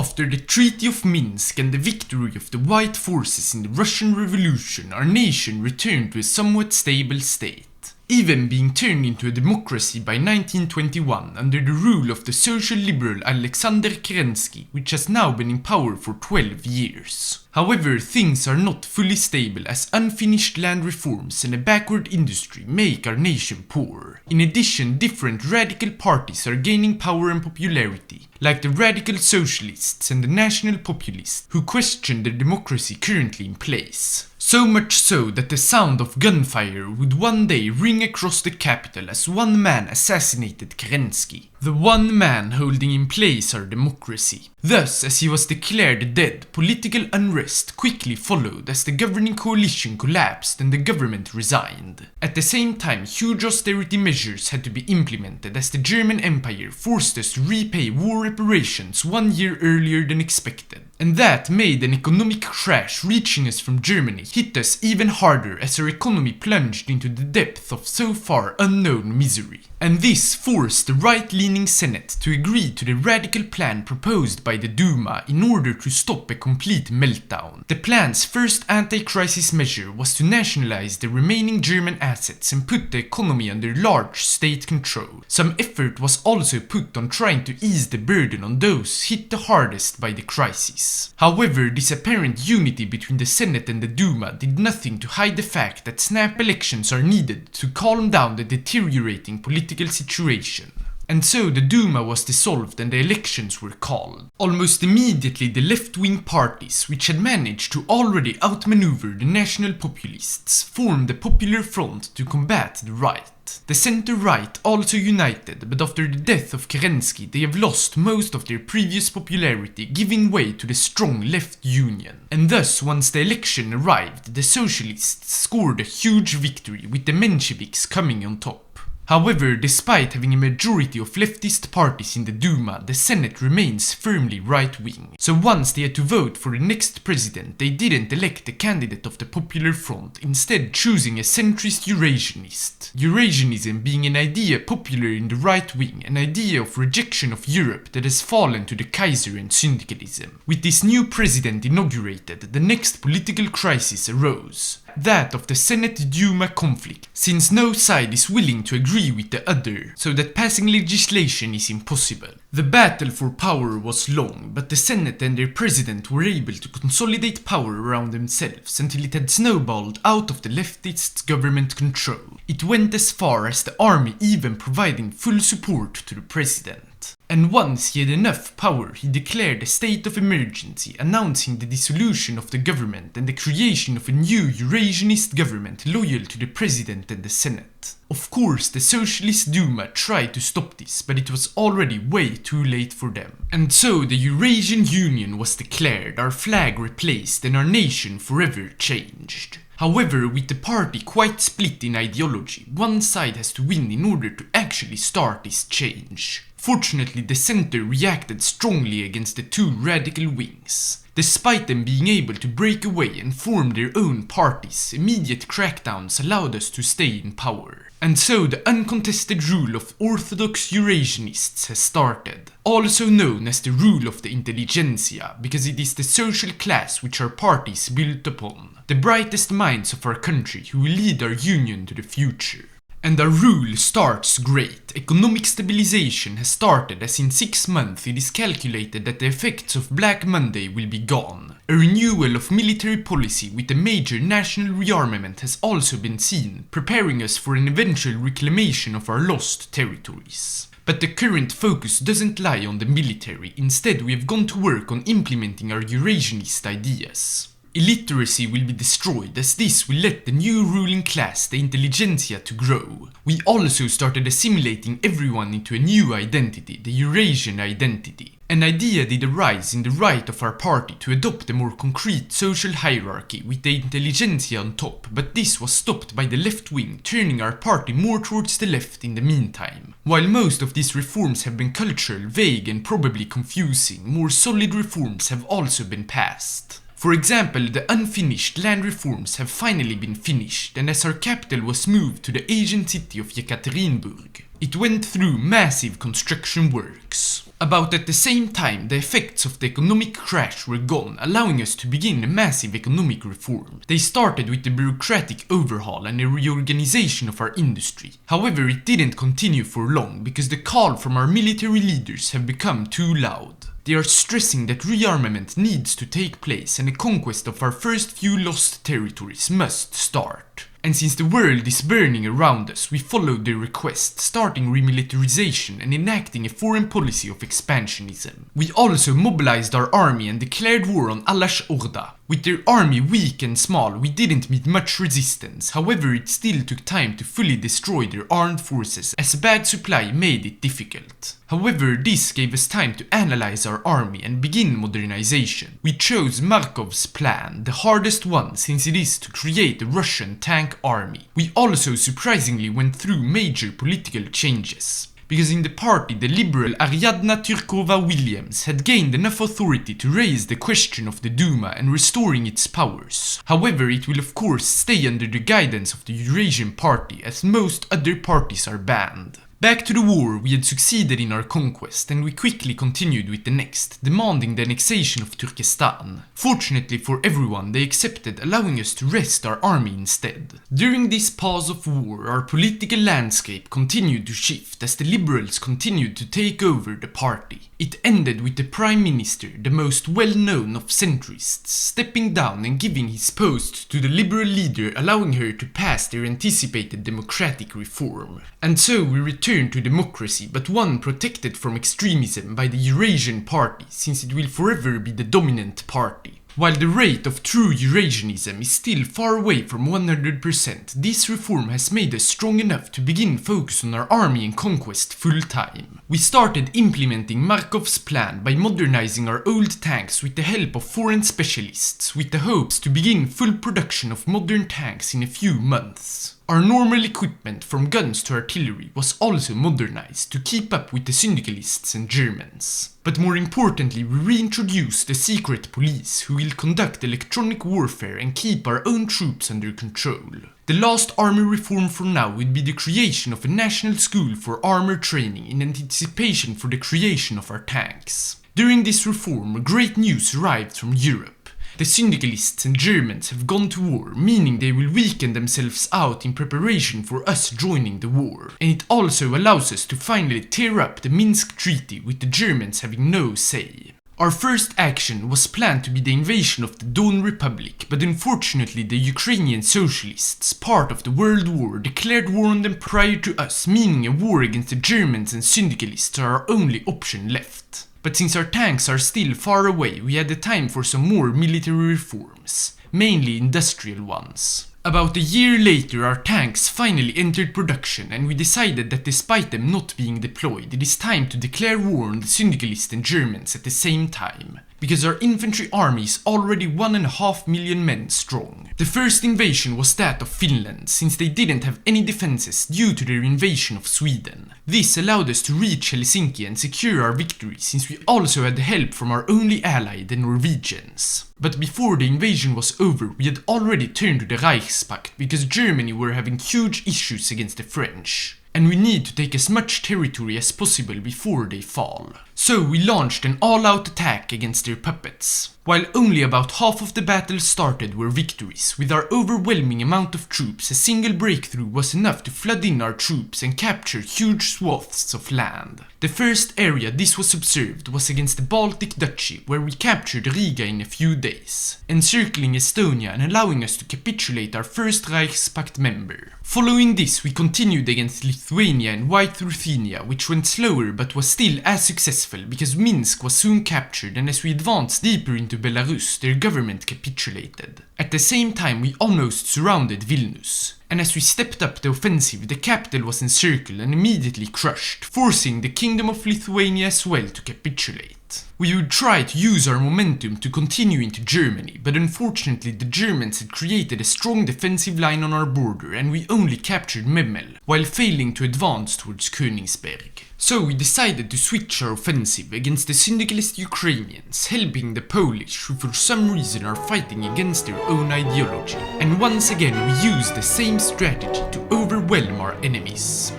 After the Treaty of Minsk and the victory of the White forces in the Russian Revolution, our nation returned to a somewhat stable state, even being turned into a democracy by 1921 under the rule of the social liberal Alexander Kerensky, which has now been in power for 12 years. However, things are not fully stable as unfinished land reforms and a backward industry make our nation poor. In addition, different radical parties are gaining power and popularity, like the radical socialists and the national populists, who question the democracy currently in place. So much so that the sound of gunfire would one day ring across the capital as one man assassinated Kerensky, the one man holding in place our democracy. Thus, as he was declared dead, political unrest quickly followed as the governing coalition collapsed and the government resigned. At the same time, huge austerity measures had to be implemented as the German Empire forced us to repay war reparations 1 year earlier than expected. And that made an economic crash reaching us from Germany hit us even harder as our economy plunged into the depth of so far unknown misery. And this forced the right-leaning Senate to agree to the radical plan proposed by the Duma in order to stop a complete meltdown. The plan's first anti-crisis measure was to nationalize the remaining German assets and put the economy under large state control. Some effort was also put on trying to ease the burden on those hit the hardest by the crisis. However, this apparent unity between the Senate and the Duma did nothing to hide the fact that snap elections are needed to calm down the deteriorating political situation. And so the Duma was dissolved and the elections were called. Almost immediately the left-wing parties, which had managed to already outmaneuver the national populists, formed the Popular Front to combat the right. The center-right also united, but after the death of Kerensky they have lost most of their previous popularity, giving way to the strong left union. And thus, once the election arrived, the socialists scored a huge victory, with the Mensheviks coming on top. However, despite having a majority of leftist parties in the Duma, the Senate remains firmly right-wing. So once they had to vote for the next president, they didn't elect a candidate of the Popular Front, instead choosing a centrist Eurasianist. Eurasianism being an idea popular in the right wing, an idea of rejection of Europe that has fallen to the Kaiser and syndicalism. With this new president inaugurated, the next political crisis arose. That of the Senate-Duma conflict, since no side is willing to agree with the other, so that passing legislation is impossible. The battle for power was long, but the Senate and their president were able to consolidate power around themselves until it had snowballed out of the leftists' government control. It went as far as the army even providing full support to the president. And once he had enough power, he declared a state of emergency, announcing the dissolution of the government and the creation of a new Eurasianist government loyal to the president and the Senate. Of course, the Socialist Duma tried to stop this, but it was already way too late for them. And so the Eurasian Union was declared, our flag replaced, and our nation forever changed. However, with the party quite split in ideology, one side has to win in order to actually start this change. Fortunately, the center reacted strongly against the two radical wings. Despite them being able to break away and form their own parties, immediate crackdowns allowed us to stay in power. And so the uncontested rule of orthodox Eurasianists has started, also known as the rule of the intelligentsia, because it is the social class which our parties built upon, the brightest minds of our country who will lead our union to the future. And our rule starts great. Economic stabilization has started, as in 6 months it is calculated that the effects of Black Monday will be gone. A renewal of military policy with a major national rearmament has also been seen, preparing us for an eventual reclamation of our lost territories. But the current focus doesn't lie on the military, instead we have gone to work on implementing our Eurasianist ideas. Illiteracy will be destroyed, as this will let the new ruling class, the intelligentsia, to grow. We also started assimilating everyone into a new identity, the Eurasian identity. An idea did arise in the right of our party to adopt a more concrete social hierarchy with the intelligentsia on top, but this was stopped by the left wing, turning our party more towards the left in the meantime. While most of these reforms have been cultural, vague and probably confusing, more solid reforms have also been passed. For example, the unfinished land reforms have finally been finished, and as our capital was moved to the Asian city of Yekaterinburg, it went through massive construction works. About at the same time, the effects of the economic crash were gone, allowing us to begin a massive economic reform. They started with the bureaucratic overhaul and a reorganization of our industry. However, it didn't continue for long because the call from our military leaders have become too loud. They are stressing that rearmament needs to take place and a conquest of our first few lost territories must start. And since the world is burning around us, we followed their request, starting remilitarization and enacting a foreign policy of expansionism. We also mobilized our army and declared war on Allah's Orda. With their army weak and small, we didn't meet much resistance, however it still took time to fully destroy their armed forces as bad supply made it difficult. However, this gave us time to analyze our army and begin modernization. We chose Markov's plan, the hardest one since it is to create a Russian tank army. We also surprisingly went through major political changes. Because in the party, the liberal Ariadna Tyrkova-Williams had gained enough authority to raise the question of the Duma and restoring its powers. However, it will of course stay under the guidance of the Eurasian party as most other parties are banned. Back to the war, we had succeeded in our conquest and we quickly continued with the next, demanding the annexation of Turkestan. Fortunately for everyone, they accepted, allowing us to rest our army instead. During this pause of war, our political landscape continued to shift as the liberals continued to take over the party. It ended with the Prime Minister, the most well-known of centrists, stepping down and giving his post to the liberal leader, allowing her to pass their anticipated democratic reform. And so we returned to democracy, but one protected from extremism by the Eurasian party, since it will forever be the dominant party. While the rate of true Eurasianism is still far away from 100%, this reform has made us strong enough to begin focus on our army and conquest full time. We started implementing Markov's plan by modernizing our old tanks with the help of foreign specialists, with the hopes to begin full production of modern tanks in a few months. Our normal equipment from guns to artillery was also modernized to keep up with the syndicalists and Germans. But more importantly, we reintroduced the secret police who will conduct electronic warfare and keep our own troops under control. The last army reform for now would be the creation of a national school for armor training in anticipation for the creation of our tanks. During this reform, great news arrived from Europe. The syndicalists and Germans have gone to war, meaning they will weaken themselves out in preparation for us joining the war. And it also allows us to finally tear up the Minsk Treaty with the Germans having no say. Our first action was planned to be the invasion of the Don Republic, but unfortunately the Ukrainian socialists, part of the World War, declared war on them prior to us, meaning a war against the Germans and syndicalists are our only option left. But since our tanks are still far away, we had the time for some more military reforms, mainly industrial ones. About a year later, our tanks finally entered production and we decided that despite them not being deployed, it is time to declare war on the syndicalists and Germans at the same time. Because our infantry army is already 1.5 million men strong. The first invasion was that of Finland, since they didn't have any defenses due to their invasion of Sweden. This allowed us to reach Helsinki and secure our victory, since we also had help from our only ally, the Norwegians. But before the invasion was over, we had already turned to the Reichspakt, because Germany were having huge issues against the French. And we need to take as much territory as possible before they fall. So we launched an all-out attack against their puppets. While only about half of the battles started were victories, with our overwhelming amount of troops, a single breakthrough was enough to flood in our troops and capture huge swaths of land. The first area this was observed was against the Baltic Duchy, where we captured Riga in a few days, encircling Estonia and allowing us to capitulate our first Reichspakt member. Following this, we continued against Lithuania and White Ruthenia, which went slower but was still as successful because Minsk was soon captured, and as we advanced deeper into Belarus, their government capitulated. At the same time, we almost surrounded Vilnius. And as we stepped up the offensive, the capital was encircled and immediately crushed, forcing the Kingdom of Lithuania as well to capitulate. We would try to use our momentum to continue into Germany, but unfortunately the Germans had created a strong defensive line on our border and we only captured Memel, while failing to advance towards Königsberg. So we decided to switch our offensive against the syndicalist Ukrainians, helping the Polish who for some reason are fighting against their own ideology. And once again we used the same strategy to overwhelm our enemies.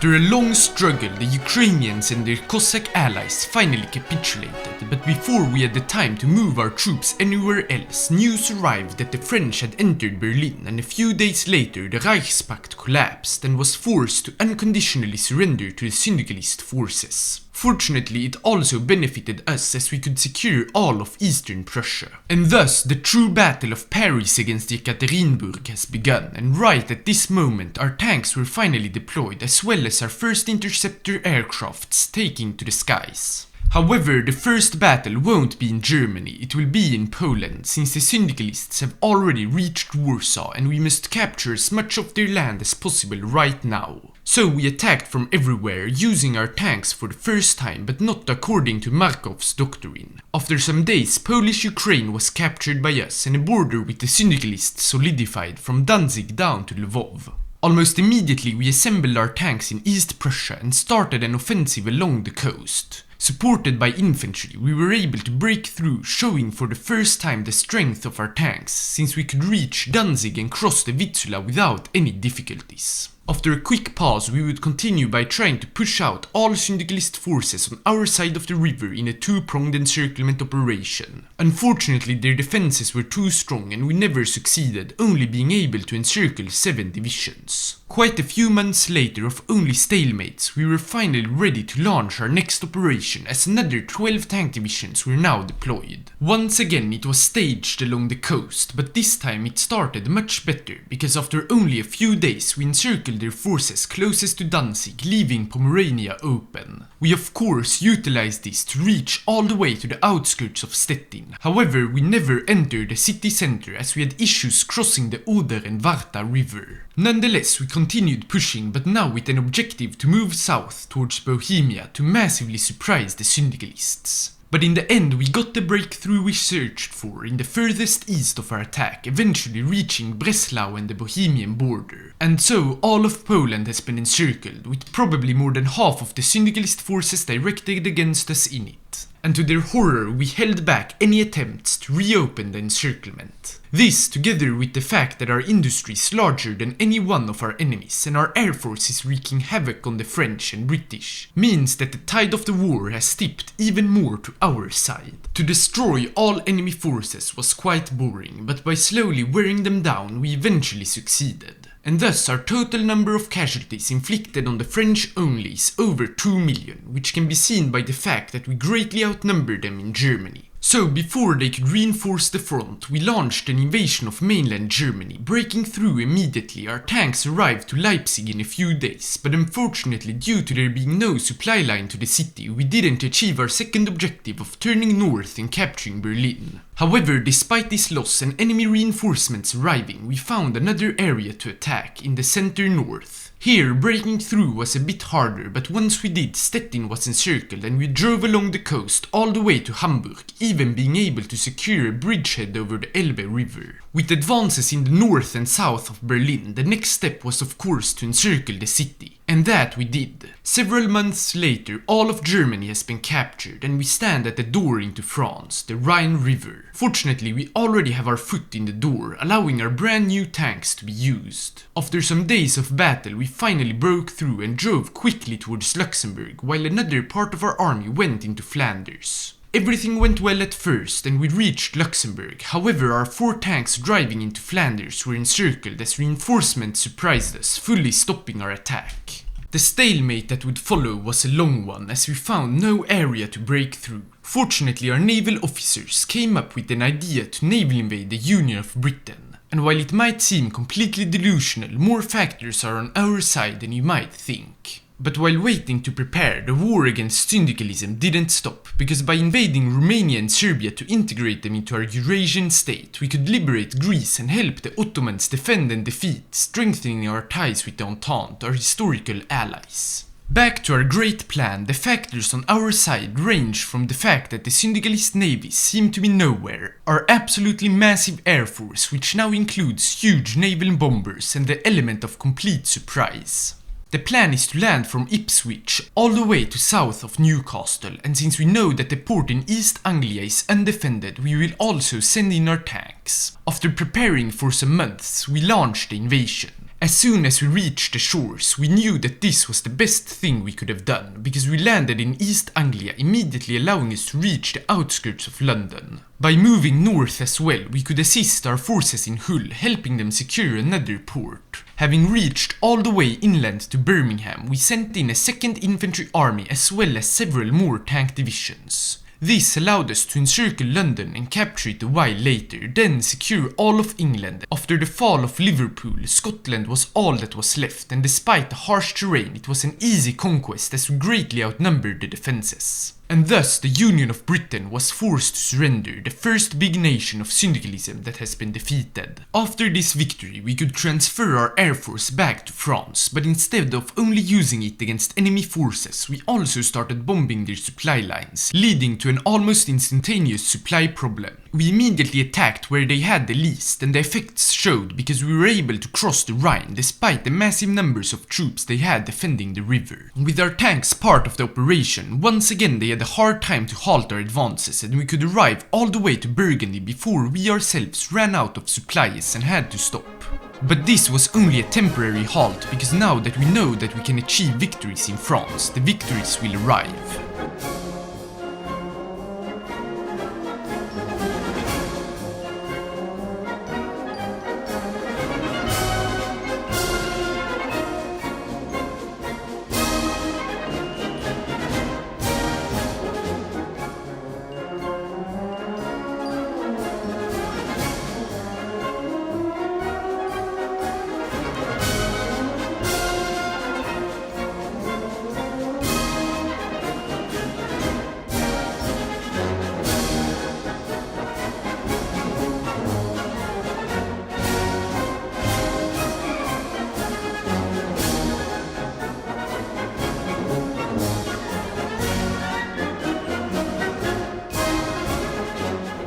After a long struggle, the Ukrainians and their Cossack allies finally capitulated, but before we had the time to move our troops anywhere else, news arrived that the French had entered Berlin, and a few days later the Reichspakt collapsed and was forced to unconditionally surrender to the syndicalist forces. Fortunately, it also benefited us as we could secure all of Eastern Prussia. And thus, the true battle of Paris against Yekaterinburg has begun, and right at this moment our tanks were finally deployed, as well as our first interceptor aircrafts taking to the skies. However, the first battle won't be in Germany, it will be in Poland, since the syndicalists have already reached Warsaw and we must capture as much of their land as possible right now. So we attacked from everywhere, using our tanks for the first time, but not according to Markov's doctrine. After some days, Polish Ukraine was captured by us and a border with the syndicalists solidified from Danzig down to Lvov. Almost immediately we assembled our tanks in East Prussia and started an offensive along the coast. Supported by infantry, we were able to break through, showing for the first time the strength of our tanks, since we could reach Danzig and cross the Vistula without any difficulties. After a quick pause, we would continue by trying to push out all syndicalist forces on our side of the river in a two-pronged encirclement operation. Unfortunately, their defenses were too strong and we never succeeded, only being able to encircle 7 divisions. Quite a few months later, of only stalemates, we were finally ready to launch our next operation, as another 12 tank divisions were now deployed. Once again it was staged along the coast, but this time it started much better, because after only a few days we encircled their forces closest to Danzig, leaving Pomerania open. We of course utilized this to reach all the way to the outskirts of Stettin. However, we never entered the city center as we had issues crossing the Oder and Varta river. Nonetheless, we continued pushing, but now with an objective to move south towards Bohemia to massively surprise the syndicalists. But in the end we got the breakthrough we searched for in the furthest east of our attack, eventually reaching Breslau and the Bohemian border. And so all of Poland has been encircled, with probably more than half of the syndicalist forces directed against us in it. And to their horror, we held back any attempts to reopen the encirclement. This, together with the fact that our industry is larger than any one of our enemies and our air force is wreaking havoc on the French and British, means that the tide of the war has tipped even more to our side. To destroy all enemy forces was quite boring, but by slowly wearing them down we eventually succeeded. And thus our total number of casualties inflicted on the French only is over 2 million, which can be seen by the fact that we greatly outnumber them in Germany. So before they could reinforce the front, we launched an invasion of mainland Germany. Breaking through immediately, our tanks arrived to Leipzig in a few days, but unfortunately due to there being no supply line to the city, we didn't achieve our second objective of turning north and capturing Berlin. However, despite this loss and enemy reinforcements arriving, we found another area to attack in the center north. Here, breaking through was a bit harder, but once we did, Stettin was encircled and we drove along the coast all the way to Hamburg, even being able to secure a bridgehead over the Elbe River. With advances in the north and south of Berlin, the next step was of course to encircle the city. And that we did. Several months later, all of Germany has been captured and we stand at the door into France, the Rhine River. Fortunately, we already have our foot in the door, allowing our brand new tanks to be used. After some days of battle, we finally broke through and drove quickly towards Luxembourg, while another part of our army went into Flanders. Everything went well at first and we reached Luxembourg. However, our 4 tanks driving into Flanders were encircled as reinforcements surprised us, fully stopping our attack. The stalemate that would follow was a long one, as we found no area to break through. Fortunately, our naval officers came up with an idea to naval invade the Union of Britain. And while it might seem completely delusional, more factors are on our side than you might think. But while waiting to prepare, the war against syndicalism didn't stop, because by invading Romania and Serbia to integrate them into our Eurasian state, we could liberate Greece and help the Ottomans defend and defeat, strengthening our ties with the Entente, our historical allies. Back to our great plan, the factors on our side range from the fact that the syndicalist navies seem to be nowhere, our absolutely massive air force, which now includes huge naval bombers, and the element of complete surprise. The plan is to land from Ipswich all the way to south of Newcastle, and since we know that the port in East Anglia is undefended, we will also send in our tanks. After preparing for some months, we launched the invasion. As soon as we reached the shores, we knew that this was the best thing we could have done, because we landed in East Anglia, immediately allowing us to reach the outskirts of London. By moving north as well, we could assist our forces in Hull, helping them secure another port. Having reached all the way inland to Birmingham, we sent in a 2nd Infantry Army as well as several more tank divisions. This allowed us to encircle London and capture it a while later, then secure all of England. After the fall of Liverpool, Scotland was all that was left, and despite the harsh terrain, it was an easy conquest as we greatly outnumbered the defences. And thus the Union of Britain was forced to surrender, the first big nation of syndicalism that has been defeated. After this victory, we could transfer our air force back to France, but instead of only using it against enemy forces, we also started bombing their supply lines, leading to an almost instantaneous supply problem. We immediately attacked where they had the least, and the effects showed because we were able to cross the Rhine despite the massive numbers of troops they had defending the river. With our tanks part of the operation, once again they had a hard time to halt our advances, and we could arrive all the way to Burgundy before we ourselves ran out of supplies and had to stop. But this was only a temporary halt, because now that we know that we can achieve victories in France, the victories will arrive.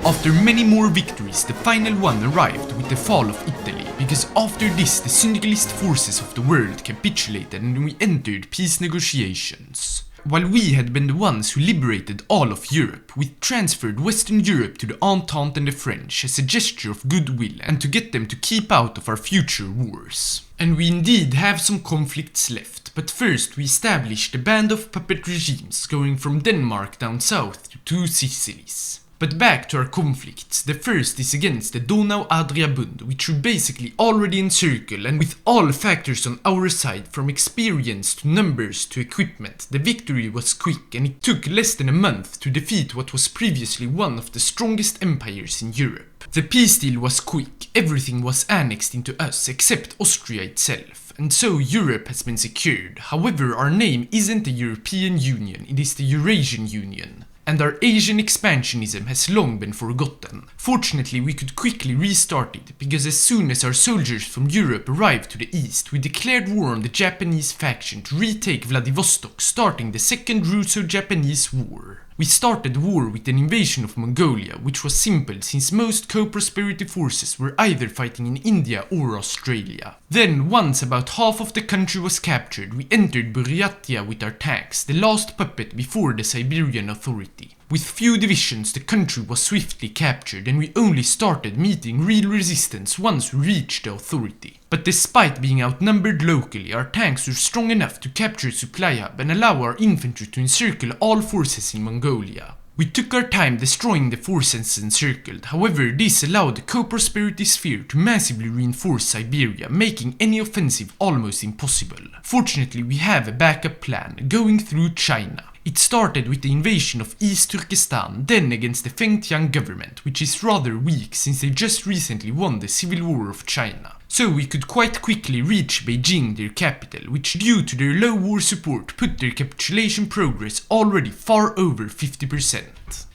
After many more victories, the final one arrived with the fall of Italy, because after this the syndicalist forces of the world capitulated and we entered peace negotiations. While we had been the ones who liberated all of Europe, we transferred Western Europe to the Entente and the French as a gesture of goodwill and to get them to keep out of our future wars. And we indeed have some conflicts left, but first we established a band of puppet regimes going from Denmark down south to 2 Sicilies. But back to our conflicts. The first is against the Donau-Adria Bund, which we basically already encircle, and with all factors on our side, from experience to numbers to equipment, the victory was quick, and it took less than a month to defeat what was previously one of the strongest empires in Europe. The peace deal was quick, everything was annexed into us except Austria itself, and so Europe has been secured. However, our name isn't the European Union, it is the Eurasian Union. And our Asian expansionism has long been forgotten. Fortunately, we could quickly restart it, because as soon as our soldiers from Europe arrived to the east, we declared war on the Japanese faction to retake Vladivostok, starting the Second Russo-Japanese War. We started the war with an invasion of Mongolia, which was simple since most co-prosperity forces were either fighting in India or Australia. Then, once about half of the country was captured, we entered Buryatia with our tanks, the last puppet before the Siberian Authority. With few divisions, the country was swiftly captured, and we only started meeting real resistance once we reached the authority. But despite being outnumbered locally, our tanks were strong enough to capture a supply hub and allow our infantry to encircle all forces in Mongolia. We took our time destroying the forces encircled, however this allowed the co-prosperity sphere to massively reinforce Siberia, making any offensive almost impossible. Fortunately, we have a backup plan, going through China. It started with the invasion of East Turkestan, then against the Feng Tian government, which is rather weak since they just recently won the Civil War of China. So we could quite quickly reach Beijing, their capital, which due to their low war support put their capitulation progress already far over 50%.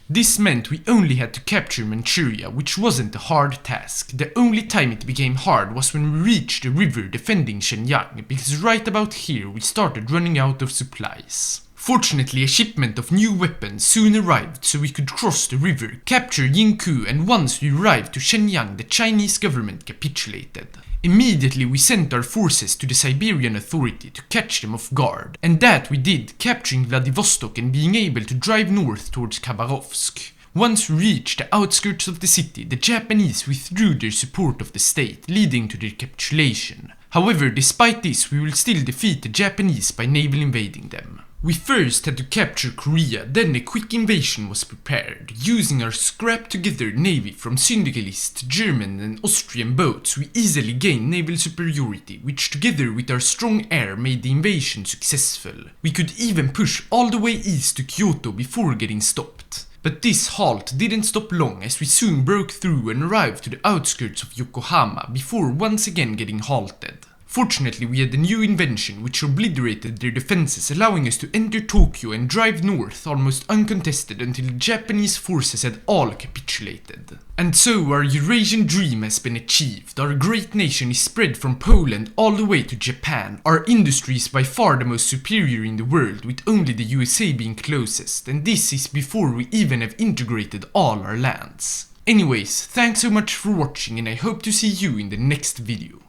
This meant we only had to capture Manchuria, which wasn't a hard task. The only time it became hard was when we reached the river defending Shenyang, because right about here we started running out of supplies. Fortunately, a shipment of new weapons soon arrived, so we could cross the river, capture Yingkou, and once we arrived to Shenyang, the Chinese government capitulated. Immediately we sent our forces to the Siberian Authority to catch them off guard, and that we did, capturing Vladivostok and being able to drive north towards Khabarovsk. Once we reached the outskirts of the city, the Japanese withdrew their support of the state, leading to their capitulation. However, despite this, we will still defeat the Japanese by naval invading them. We first had to capture Korea, then a quick invasion was prepared. Using our scrapped-together navy from syndicalist, German and Austrian boats, we easily gained naval superiority, which together with our strong air made the invasion successful. We could even push all the way east to Kyoto before getting stopped. But this halt didn't stop long, as we soon broke through and arrived to the outskirts of Yokohama before once again getting halted. Fortunately, we had a new invention which obliterated their defenses, allowing us to enter Tokyo and drive north almost uncontested until the Japanese forces had all capitulated. And so our Eurasian dream has been achieved. Our great nation is spread from Poland all the way to Japan. Our industry is by far the most superior in the world, with only the USA being closest, and this is before we even have integrated all our lands. Anyways, thanks so much for watching, and I hope to see you in the next video.